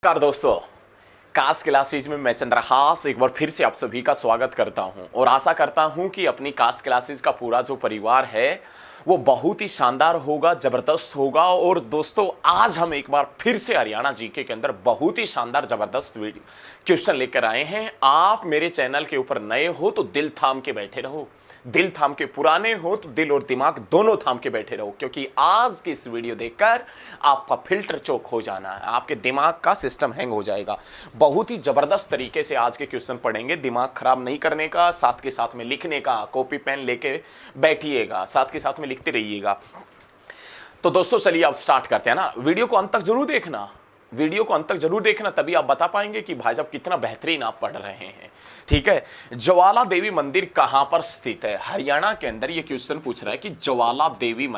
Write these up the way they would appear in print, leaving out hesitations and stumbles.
नमस्कार दोस्तों, कास क्लासेज में मैं चंद्रहास एक बार फिर से आप सभी का स्वागत करता हूं और आशा करता हूं कि अपनी कास क्लासेज का पूरा जो परिवार है वो बहुत ही शानदार होगा, जबरदस्त होगा। और दोस्तों आज हम एक बार फिर से हरियाणा जीके के अंदर बहुत ही शानदार जबरदस्त वीडियो क्वेश्चन लेकर आए हैं। आप मेरे चैनल के ऊपर नए हो तो दिल थाम के बैठे रहो, दिल थाम के, पुराने हो तो दिल और दिमाग दोनों थाम के बैठे रहो, क्योंकि आज की इस वीडियो देखकर आपका फिल्टर चोक हो जाना है, आपके दिमाग का सिस्टम हैंग हो जाएगा। बहुत ही जबरदस्त तरीके से आज के क्वेश्चन पढ़ेंगे, दिमाग खराब नहीं करने का, साथ के साथ में लिखने का, कॉपी पेन लेके बैठिएगा, साथ के साथ में लिखते रहिएगा। तो दोस्तों चलिए अब स्टार्ट करते हैं ना। वीडियो को अंत तक जरूर देखना, वीडियो को अंत तक जरूर देखना, तभी आप बता पाएंगे कि भाई साहब कितना बेहतरीन आप पढ़ रहे हैं। ठीक है, ज्वाला देवी मंदिर कहां पर स्थित है? हरियाणा के अंदर ये क्वेश्चन पूछ रहा है कि ज्वाला देवी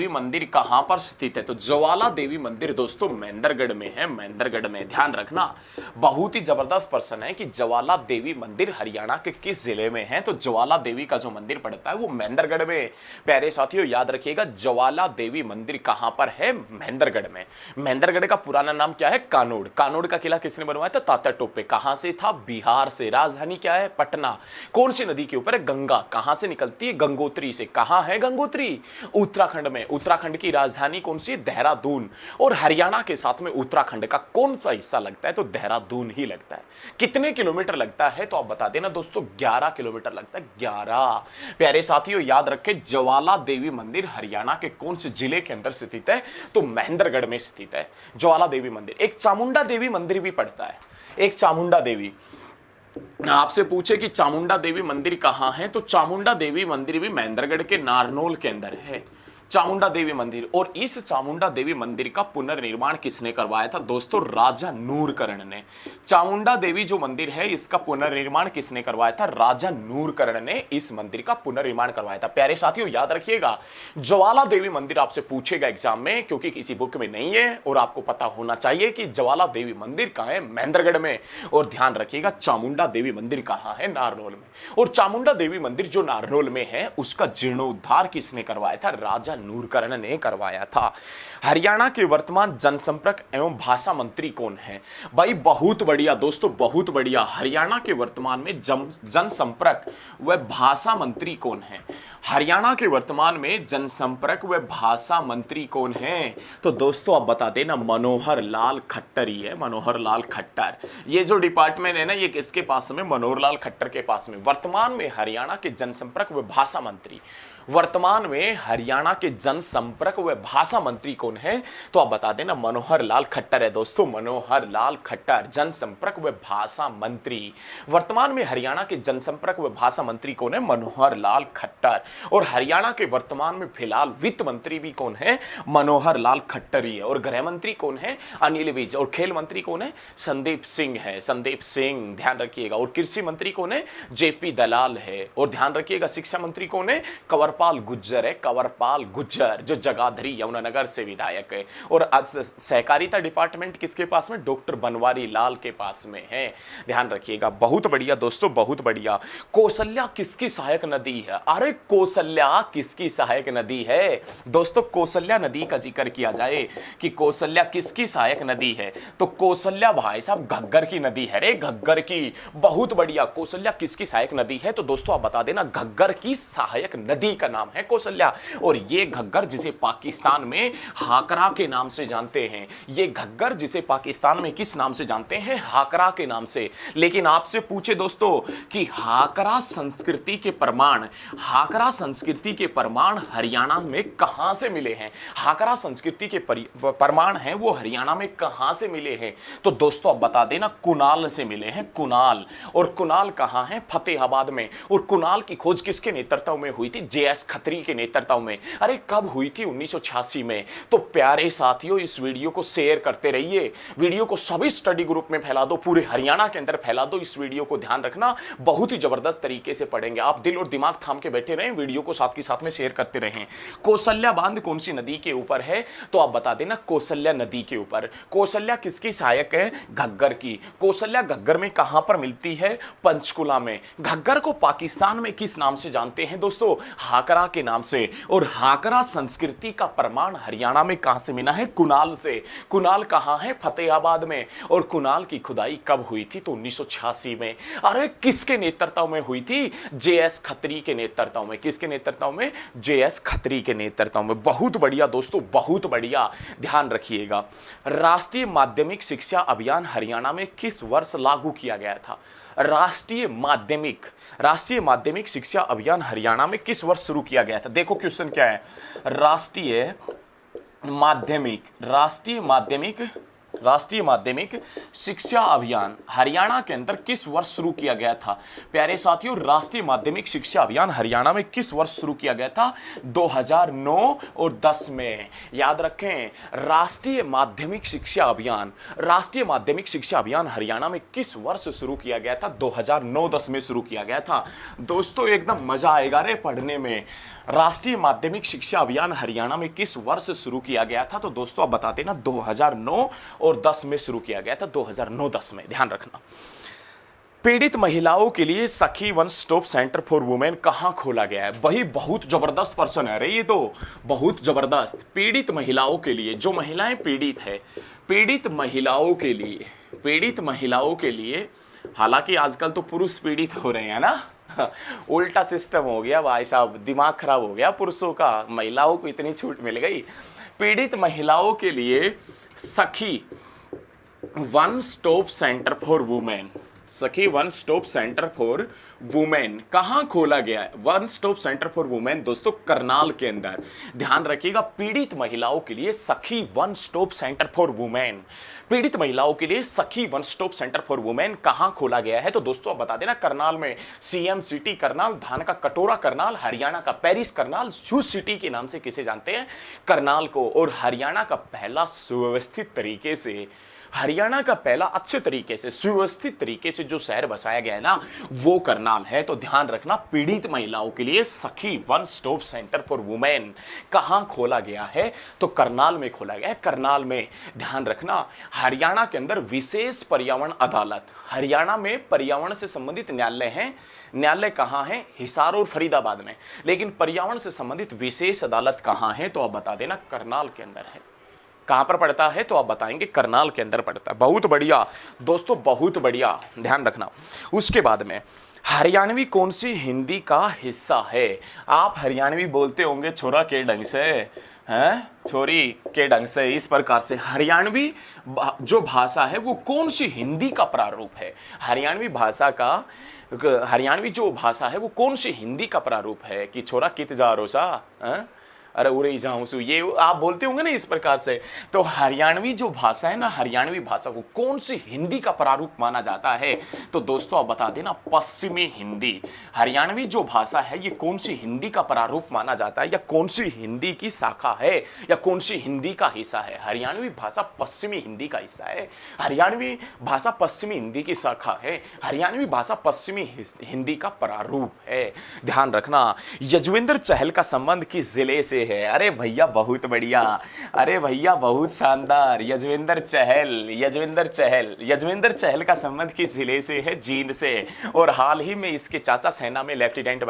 मंदिर कहां पर स्थित है। तो ज्वाला देवी मंदिर दोस्तों महेंद्रगढ़ में है, महेंद्रगढ़ में। ध्यान रखना, बहुत ही जबरदस्त प्रश्न है कि ज्वाला देवी मंदिर हरियाणा के किस जिले में है। तो ज्वाला देवी का जो मंदिर पड़ता है वो महेंद्रगढ़ में। प्यारे साथियों याद रखिएगा, ज्वाला देवी मंदिर कहां पर है? महेंद्रगढ़ में। महेंद्रगढ़ का पुराना नाम क्या है? कानोड़। कानोड़ का किला किसने बनवाया था? तात्या टोपे। कहां से था? बिहार से। राजधानी क्या है? पटना। कौन सी नदी के ऊपर है? गंगा। कहां से निकलती है? गंगोत्री से। कहां है गंगोत्री? उत्तराखंड में। उत्तराखंड की राजधानी कौन सी है? देहरादून। और हरियाणा के साथ में उत्तराखंड का कौन सा हिस्सा लगता है? तो देहरादून ही लगता है। कितने किलोमीटर लगता है तो आप बता देना दोस्तों। 11 किलोमीटर लगता है, 11। प्यारे साथियों याद रखें, ज्वाला देवी मंदिर हरियाणा के कौन से जिले के अंदर स्थित है? तो महेंद्रगढ़ में स्थित है ज्वाला देवी मंदिर। एक चामुंडा देवी मंदिर भी पड़ता है, एक चामुंडा देवी। आपसे पूछे कि चामुंडा देवी मंदिर कहां है, तो चामुंडा देवी मंदिर भी महेंद्रगढ़ के नारनौल के अंदर है, चामुंडा देवी मंदिर। और इस चामुंडा देवी मंदिर का पुनर्निर्माण किसने करवाया था? दोस्तों राजा नूरकर्ण ने। चामुंडा देवी जो मंदिर है इसका पुनर्निर्माण किसने करवाया था? राजा नूरकर्ण ने इस मंदिर का पुनर्निर्माण करवाया था। प्यारे साथियों याद रखिएगा, ज्वाला देवी मंदिर आपसे पूछेगा एग्जाम में, क्योंकि किसी बुक में नहीं है और आपको पता होना चाहिए कि ज्वाला देवी मंदिर कहां है? महेंद्रगढ़ में। और ध्यान रखिएगा, चामुंडा देवी मंदिर कहां है? नारनौल में। और चामुंडा देवी मंदिर जो नारनौल में है उसका जीर्णोद्धार किसने करवाया था? राजा नूरकर्ण ने करवाया था। हरियाणा के वर्तमान जनसंपर्क एवं भाषा मंत्री कौन है? भाई बहुत बढ़िया दोस्तों, बहुत बढ़िया। हरियाणा के वर्तमान में जनसंपर्क व भाषा मंत्री कौन है? हरियाणा के वर्तमान में जनसंपर्क व भाषा मंत्री कौन है? तो दोस्तों आप बता देना, मनोहर लाल खट्टर ही है, मनोहर लाल खट्टर। ये जो डिपार्टमेंट है ना, ये किसके पास में? मनोहर लाल खट्टर के पास में। वर्तमान में हरियाणा के जनसंपर्क व भाषा मंत्री, वर्तमान में हरियाणा के जनसंपर्क व भाषा मंत्री कौन है? तो आप बता देना, मनोहर लाल खट्टर है दोस्तों, मनोहर लाल खट्टर जनसंपर्क व भाषा मंत्री। वर्तमान में हरियाणा के जनसंपर्क व भाषा मंत्री कौन है? मनोहर लाल खट्टर। और हरियाणा के वर्तमान में फिलहाल वित्त मंत्री भी कौन है? मनोहर लाल खट्टर ही है। और गृह मंत्री कौन है? अनिल विज। और खेल मंत्री कौन है? संदीप सिंह है, संदीप सिंह, ध्यान रखिएगा। और कृषि मंत्री कौन है? जेपी दलाल है। और ध्यान रखिएगा, शिक्षा मंत्री कौन है? कंवरपाल गुज्जर है, कंवरपाल गुज्जर, जो जगाधरी यमुनानगर से विधायक है। और सहकारिता डिपार्टमेंट किसके पास में? डॉक्टर बनवारी लाल के पास में है। ध्यान रखिएगा, बहुत बढ़िया दोस्तों, बहुत बढ़िया। कौशल्या किसकी सहायक नदी है? अरे कौशल्या किसकी सहायक नदी है? दोस्तों कौशल्या नदी का जिक्र किया जाए कि कौशल्या किसकी सहायक नदी है, तो कौशल्या भाई साहब घग्गर की नदी है रे, घग्गर की। बहुत बढ़िया, कौशल्या किसकी सहायक नदी है? तो दोस्तों आप बता देना, घग्गर की सहायक नदी का नाम है कौशल्या। और ये घग्गर जिसे पाकिस्तान में हाकरा के नाम से जानते हैं, ये घग्गर जिसे पाकिस्तान में किस नाम से जानते हैं? हाकरा के नाम से। लेकिन आपसे पूछे दोस्तों कि हाकरा संस्कृति के प्रमाण, हाकरा संस्कृति के प्रमाण हरियाणा में कहां से मिले हैं? हाकरा संस्कृति के प्रमाण हैं वो हरियाणा में कहां से मिले हैं? तो दोस्तों आप बता देना, कुनाल से मिले हैं, कुनाल। और कुनाल कहां है? फतेहाबाद में। और कुनाल की खोज किसके नेतृत्व में हुई थी? जेएस खत्री के नेतृत्व में। अरे कब हुई थी? 1986 में। तो प्यारे साथियों इस वीडियो को शेयर करते रहिए, वीडियो को सभी स्टडी ग्रुप में फैला दो, पूरे हरियाणा के अंदर फैला दो इस वीडियो को। ध्यान रखना, बहुत ही जबरदस्त तरीके से पढ़ेंगे आप, दिल और दिमाग थाम के बैठे रहें, वीडियो को साथ के साथ में शेयर करते रहें। कौशल्या बांध कौन सी नदी के ऊपर है? तो आप बता देना, कौशल्या नदी के ऊपर। कौशल्या किसकी सहायक है? घग्गर की। कौशल्या घग्गर में कहां पर मिलती है? पंचकुला में। घग्गर को पाकिस्तान में किस नाम से जानते हैं दोस्तों? हाकरा के नाम से। और हाकरा संस्कृति का प्रमाण हरियाणा में कहां से मिला है? कुनाल से। कुनाल कहां है? फतेहाबाद में। और कुनाल की खुदाई कब हुई थी? तो 1986 में। अरे किसके नेतृत्व में हुई थी? जेएस खत्री के नेतृत्व में। किसके नेतृत्व में? जेएस खत्री के नेतृत्व में। बहुत बढ़िया दोस्तों, बहुत बढ़िया, ध्यान रखिएगा। राष्ट्रीय माध्यमिक शिक्षा अभियान हरियाणा में किस वर्ष लागू किया गया था? राष्ट्रीय माध्यमिक शिक्षा अभियान हरियाणा में किस वर्ष शुरू किया गया था? देखो क्वेश्चन क्या है। राष्ट्रीय माध्यमिक शिक्षा अभियान हरियाणा के अंदर किस वर्ष शुरू किया गया था? प्यारे साथियों, राष्ट्रीय माध्यमिक शिक्षा अभियान हरियाणा में किस वर्ष शुरू किया गया था? 2009 और 10 में। याद रखें, राष्ट्रीय माध्यमिक शिक्षा अभियान हरियाणा में किस वर्ष शुरू किया गया था? 2009-10 में शुरू किया गया था। दोस्तों एकदम मजा आएगा रे पढ़ने में। राष्ट्रीय माध्यमिक शिक्षा अभियान हरियाणा में किस वर्ष शुरू किया गया था? तो दोस्तों आप बता देना, 2009 और 10 में शुरू किया गया था। 2009-10 में, ध्यान रखना। पीड़ित महिलाओं के लिए सखी one stop centre for women कहां खोला गया है? वही बहुत जबरदस्त पर्सन है रे ये तो, बहुत जबरदस्त। पीड़ित महिलाओं के लिए, जो महिलाएं पीड़ित है, पीड़ित महिलाओं के लिए, हालांकि आजकल तो पुरुष पीड़ित हो रहे हैं ना, उल्टा सिस्टम हो गया भाई साहब, दिमाग खराब हो गया पुरुषों का, महिलाओं को इतनी छूट मिल गई। पीड़ित महिलाओं के लिए सखी one stop centre for women कहां खोला गया है? One stop centre for women दोस्तों करनाल के अंदर। ध्यान रखिएगा, पीड़ित महिलाओं के लिए सखी one stop centre for women, पीड़ित महिलाओं के लिए सखी one stop centre for women कहां खोला गया है? तो दोस्तों आप बता देना, करनाल में। सीएम सिटी करनाल, धान का कटोरा करनाल, हरियाणा का पेरिस करनाल, जूस सिटी के नाम से किसे जानते हैं? करनाल को। और हरियाणा का पहला सुव्यवस्थित तरीके से, हरियाणा का पहला अच्छे तरीके से, सुव्यवस्थित तरीके से जो शहर बसाया गया है ना, वो करनाल है। तो ध्यान रखना, पीड़ित महिलाओं के लिए सखी one stop centre for women कहां खोला गया है? तो करनाल में खोला गया है, करनाल में। ध्यान रखना, हरियाणा के अंदर विशेष पर्यावरण अदालत, हरियाणा में पर्यावरण से संबंधित न्यायालय हैं। न्यायालय कहां है? हिसार और फरीदाबाद में। लेकिन पर्यावरण से संबंधित विशेष अदालत कहां है? तो आप बता देना, करनाल के अंदर है। कहां पर पड़ता है? तो आप बताएंगे करनाल के अंदर पड़ता है। बहुत बढ़िया दोस्तों, बहुत बढ़िया, ध्यान रखना। उसके बाद में, हरियाणवी कौन सी हिंदी का हिस्सा है? आप हरियाणवी बोलते होंगे छोरा के ढंग से, हैं छोरी के ढंग से, इस प्रकार से। हरियाणवी जो भाषा है वो कौन सी हिंदी का प्रारूप है? हरियाणवी जो भाषा है वो कौन सी हिंदी का प्रारूप है? कि छोरा कित जा रोसा, अरे उरे जाऊं सु, ये आप बोलते होंगे ना इस प्रकार से। तो हरियाणवी जो भाषा है ना, हरियाणवी भाषा को कौन सी हिंदी का प्रारूप माना जाता है? तो दोस्तों आप बता देना, पश्चिमी हिंदी। हरियाणवी जो भाषा है ये कौन सी हिंदी का प्रारूप माना जाता है, या कौन सी हिंदी की शाखा है, या कौन सी हिंदी का हिस्सा है? हरियाणवी भाषा पश्चिमी हिंदी का हिस्सा है। हरियाणवी भाषा पश्चिमी हिंदी की शाखा है। हरियाणवी भाषा पश्चिमी हिंदी का प्रारूप है। ध्यान रखना, यजुवेंद्र चहल का संबंध किस जिले से है? अरे भैया बहुत बढ़िया, अरे भैया बहुत शानदार। यजुवेंद्र चहल का संबंध किस जिले से है? जींद से। और हाल ही में इसके चाचा सेना में लेफ्टिनेंट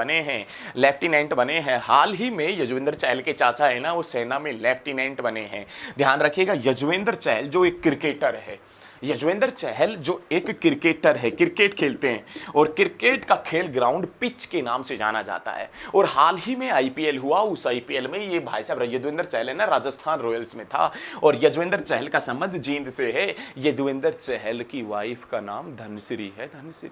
बने हैं। हाल ही में यजुवेंद्र चहल के चाचा है ना, वो सेना में लेफ्टिनेंट बने हैं। ध्यान रखिएगा, यजुवेंद्र चहल जो एक क्रिकेटर है, यजुवेंद्र चहल जो एक क्रिकेटर है, क्रिकेट खेलते हैं, और क्रिकेट का खेल ग्राउंड पिच के नाम से जाना जाता है। और हाल ही में आईपीएल हुआ, उस आईपीएल में ये भाई साहब यजुवेंद्र चहल है ना, राजस्थान रॉयल्स में था। और यजुवेंद्र चहल का संबंध जींद से है। यजुवेंद्र चहल की वाइफ का नाम धनश्री है, धनश्री।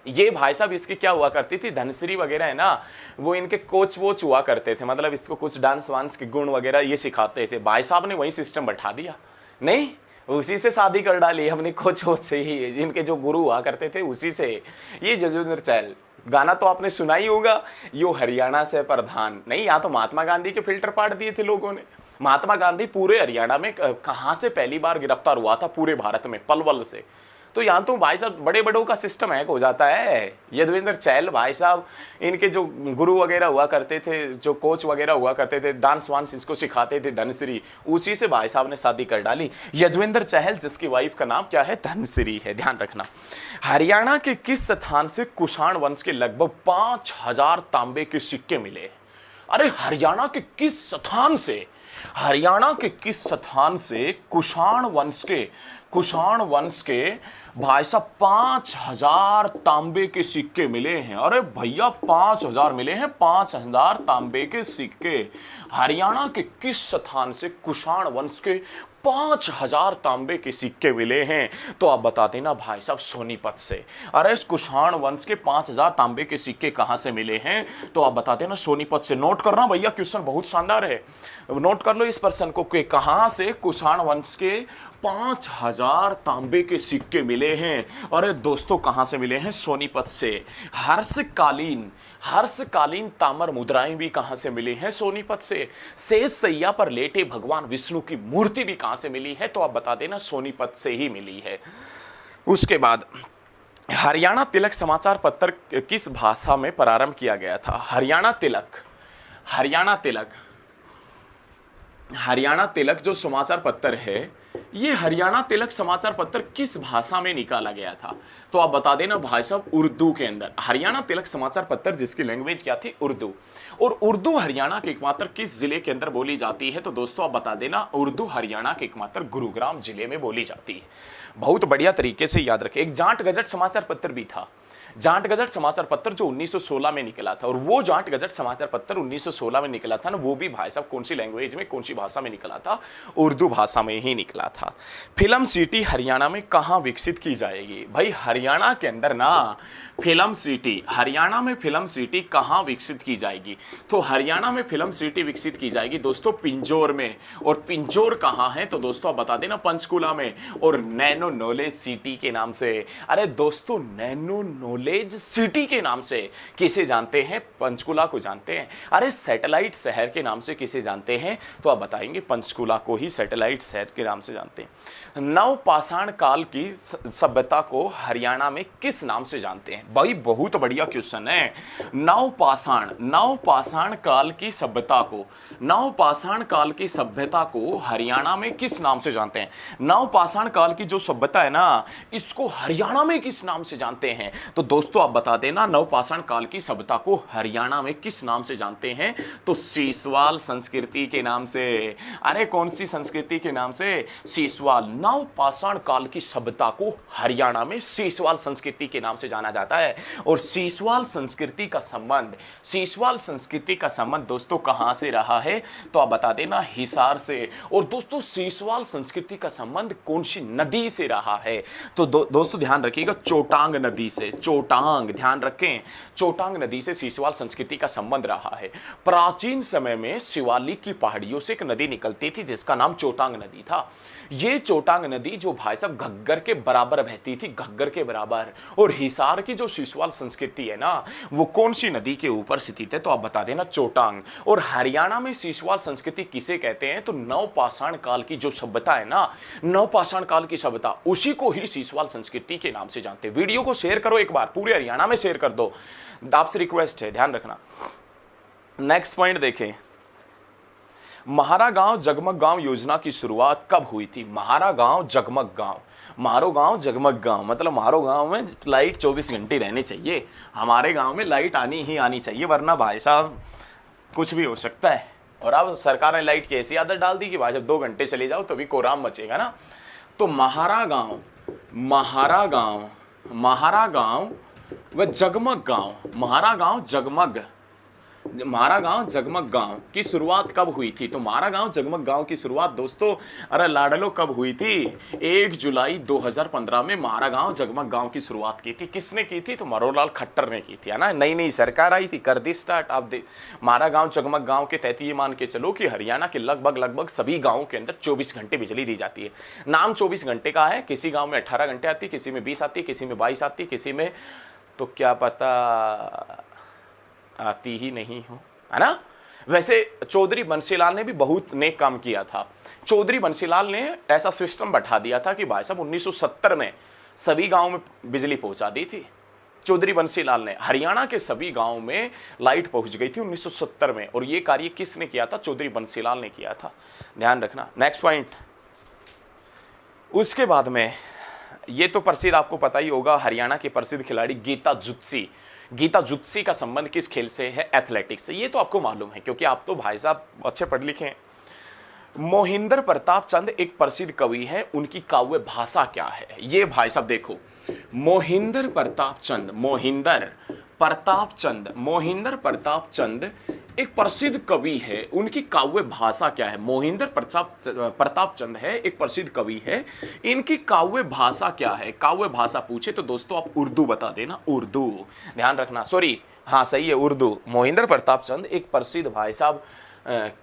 ये भाई साहब इसकी क्या हुआ करती थी, धनश्री वगैरह है ना, वो इनके कोच वोच हुआ करते थे, मतलब इसको कुछ डांस वांस के गुण वगैरह ये सिखाते थे। भाई साहब ने वही सिस्टम बैठा दिया, नहीं उसी से शादी कर डाली हमने, कोच वोच से ही, इनके जो गुरु हुआ करते थे उसी से। ये यजुवेंद्र चहल, गाना तो आपने सुना ही होगा, यो हरियाणा से प्रधान। नहीं, यहाँ तो महात्मा गांधी के फिल्टर पाट दिए थे लोगों ने। महात्मा गांधी पूरे हरियाणा में कहाँ से पहली बार गिरफ्तार हुआ था? पूरे भारत में, पलवल से। तो यहाँ तो भाई साहब बड़े बड़ों का सिस्टम हैक हो जाता है। यजुवेंद्र चहल भाई साहब, इनके जो गुरु वगैरह हुआ करते थे, जो कोच वगैरह हुआ करते थे, डांस वांस इसको सिखाते थे, धनश्री, उसी से भाई साहब ने शादी कर डाली। यजुवेंद्र चहल जिसकी वाइफ का नाम क्या है? धनश्री है। ध्यान रखना, हरियाणा के किस स्थान से कुषाण वंश के लगभग 5000 तांबे के सिक्के मिले? अरे हरियाणा के किस स्थान से कुषाण वंश के भाई साहब 5,000 तांबे के सिक्के मिले हैं। अरे भैया 5,000 मिले हैं, 5,000 तांबे के सिक्के। हरियाणा के किस स्थान से कुषाण वंश के 5,000 तांबे के सिक्के मिले हैं? तो आप बता देना भाई साहब सोनीपत से। अरे इस कुषाण वंश के 5,000 तांबे के सिक्के कहां से मिले हैं? तो आप बता देना सोनीपत से। नोट करना भैया, क्वेश्चन बहुत शानदार है, नोट कर लो इस प्रश्न को कि कहां से कुषाण वंश के 5,000 तांबे के सिक्के मिले हैं। अरे दोस्तों कहां से मिले हैं? सोनीपत से। हर्षकालीन ताम्र मुद्राएं भी कहां से मिली हैं? सोनीपत से। शेष सैया पर लेटे भगवान विष्णु की मूर्ति भी कहां से मिली है? तो आप बता देना सोनीपत से ही मिली है। उसके बाद हरियाणा तिलक समाचार पत्र किस भाषा में प्रारंभ किया गया था? हरियाणा तिलक जो समाचार पत्र है, ये हरियाणा तिलक समाचार पत्र किस भाषा में निकाला गया था? तो आप बता देना भाई साहब उर्दू के अंदर। हरियाणा तिलक समाचार पत्र जिसकी लैंग्वेज क्या थी? उर्दू। और उर्दू हरियाणा के एकमात्र किस जिले के अंदर बोली जाती है? तो दोस्तों आप बता देना उर्दू हरियाणा के एकमात्र गुरुग्राम जिले में बोली जाती है। बहुत बढ़िया तरीके से याद रखें। एक जाट गजट समाचार पत्र भी था, जाट गजट समाचार पत्र जो 1916 में निकला था। और वो जाट गजट समाचार पत्र 1916 में निकला था ना, वो भी भाई साहब कौन सी लैंग्वेज में, कौन सी भाषा में निकला था? उर्दू भाषा में ही निकला था। फिल्म सिटी हरियाणा में कहाँ विकसित की जाएगी? भाई हरियाणा के अंदर ना हरियाणा में फिल्म सिटी कहाँ विकसित की जाएगी? तो हरियाणा में फिल्म सिटी विकसित की जाएगी दोस्तों पिंजौर में। और पिंजौर कहाँ है? तो दोस्तों आप बता देना पंचकुला में। और नैनो नॉलेज सिटी के नाम से। अरे दोस्तों नैनो नॉलेज सिटी के नाम से किसे जानते हैं? पंचकुला को जानते हैं। अरे सैटेलाइट शहर के नाम से किसे जानते हैं? तो आप बताएंगे पंचकुला को ही सैटेलाइट शहर के नाम से जानते हैं। नवपाषाण काल की सभ्यता को हरियाणा में किस नाम से जानते हैं? भाई बहुत बढ़िया क्वेश्चन है। नवपाषाण काल की सभ्यता को हरियाणा में किस नाम से जानते हैं? नवपाषाण काल की जो सभ्यता है ना, इसको हरियाणा में किस नाम से जानते हैं? तो दोस्तों आप बता देना नवपाषाण काल की सभ्यता को हरियाणा में किस नाम से जानते हैं? तो सीसवाल संस्कृति के नाम से। अरे कौन सी संस्कृति के नाम से? सीसवाल। नवपाषाण काल की सभ्यता को हरियाणा में सीसवाल संस्कृति के नाम से जाना जाता है। और सीसवाल संस्कृति का संबंध दोस्तों कहां से रहा है? तो आप बता देना हिसार से। और दोस्तों सीसवाल संस्कृति का संबंध कौन सी नदी से रहा है? तो दोस्तों ध्यान रखिएगा चोटांग नदी से। ध्यान रखें, चोटांग नदी से सीसवाल संस्कृति का संबंध रहा है। प्राचीन समय में शिवालिक की पहाड़ियों से एक नदी निकलती थी जिसका नाम चोटांग नदी था। ये चोटांग नदी जो भाई साहब घग्गर के बराबर बहती थी, घग्गर के बराबर। और हिसार की जो सीसवाल संस्कृति है ना, वो कौन सी नदी के ऊपर स्थित है? तो आप बता देना चोटांग। और हरियाणा में सीसवाल संस्कृति किसे कहते हैं? तो नवपाषाण काल की जो सभ्यता है ना, नवपाषाण काल की सभ्यता, उसी को ही सीसवाल संस्कृति के नाम से जानते हैं। वीडियो को शेयर करो एक बार, पूरे हरियाणा में शेयर कर दो, आपसे रिक्वेस्ट है, ध्यान रखना। नेक्स्ट पॉइंट देखें, म्हारा गांव जगमग गांव योजना की शुरुआत कब हुई थी? म्हारा गांव जगमग गांव, मारो गांव जगमग गांव, मतलब मारो गांव में लाइट 24 घंटे रहनी चाहिए। हमारे गांव में लाइट आनी ही आनी चाहिए, वरना भाई साहब कुछ भी हो सकता है। और अब सरकार ने लाइट की ऐसी आदत डाल दी कि भाई जब 2 घंटे चले जाओ तो भी कोहराम मचेगा ना। तो म्हारा गांव व जगमग गांव, म्हारा गांव जगमग गांव की शुरुआत कब हुई थी? तो म्हारा गांव जगमग गांव की शुरुआत दोस्तों अरे लाडलो कब हुई थी? 1 जुलाई 2015 में म्हारा गांव जगमग गांव की शुरुआत की थी। किसने की थी? तो मनोहरलाल खट्टर ने की थी, है ना। नई सरकार आई थी, कर दी स्टार्ट। आप म्हारा गांव जगमग गांव के तहत ये मान के चलो कि हरियाणा के लगभग सभी गाँवों के अंदर 24 घंटे बिजली दी जाती है। नाम 24 घंटे का है, किसी गाँव में 18 घंटे आती है, किसी में 20 आती है, किसी में 22 आती है, किसी में तो क्या पता आती ही नहीं हो, है ना। वैसे चौधरी बंसीलाल ने भी बहुत नेक काम किया था। चौधरी बंसीलाल ने ऐसा सिस्टम बैठा दिया था कि भाई साहब 1970 में सभी गांवों में बिजली पहुंचा दी थी। चौधरी बंसीलाल ने हरियाणा के सभी गांवों में लाइट पहुंच गई थी 1970 में। और ये कार्य किसने किया था? चौधरी बंसीलाल ने किया था, ध्यान रखना। नेक्स्ट पॉइंट, उसके बाद में ये तो प्रसिद्ध आपको पता ही होगा, हरियाणा के प्रसिद्ध खिलाड़ी गीता जुत्सी। गीता जुत्सी का संबंध किस खेल से है? एथलेटिक्स से। ये तो आपको मालूम है क्योंकि आप तो भाई साहब अच्छे पढ़े लिखे हैं। मोहिंदर प्रताप चंद एक प्रसिद्ध कवि है, उनकी काव्य भाषा क्या है? ये भाई साहब देखो, मोहिंदर प्रताप चंद, मोहिंदर प्रताप चंद एक प्रसिद्ध कवि है, उनकी काव्य भाषा क्या है? मोहिंदर प्रताप चंद है, एक प्रसिद्ध कवि है, इनकी काव्य भाषा क्या है? काव्य भाषा पूछे तो दोस्तों आप उर्दू बता देना, उर्दू। ध्यान रखना, सॉरी, हाँ सही है, उर्दू। मोहिंदर प्रताप चंद एक प्रसिद्ध भाई साहब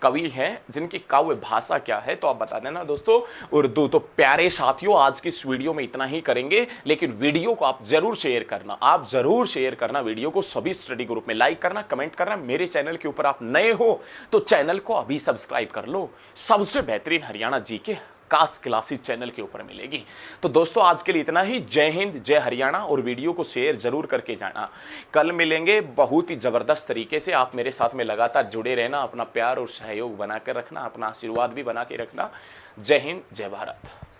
कवि हैं, जिनकी काव्य भाषा क्या है तो आप बता देना दोस्तों, उर्दू। तो प्यारे साथियों, आज की इस वीडियो में इतना ही करेंगे, लेकिन वीडियो को आप जरूर शेयर करना, आप जरूर शेयर करना वीडियो को, सभी स्टडी ग्रुप में लाइक करना, कमेंट करना। मेरे चैनल के ऊपर आप नए हो तो चैनल को अभी सब्सक्राइब कर लो, सबसे बेहतरीन हरियाणा जी के कास्ट क्लासेस चैनल के ऊपर मिलेगी। तो दोस्तों आज के लिए इतना ही। जय हिंद, जय हरियाणा, और वीडियो को शेयर जरूर करके जाना। कल मिलेंगे बहुत ही जबरदस्त तरीके से। आप मेरे साथ में लगातार जुड़े रहना, अपना प्यार और सहयोग बना कर रखना, अपना आशीर्वाद भी बना के रखना। जय हिंद, जय भारत।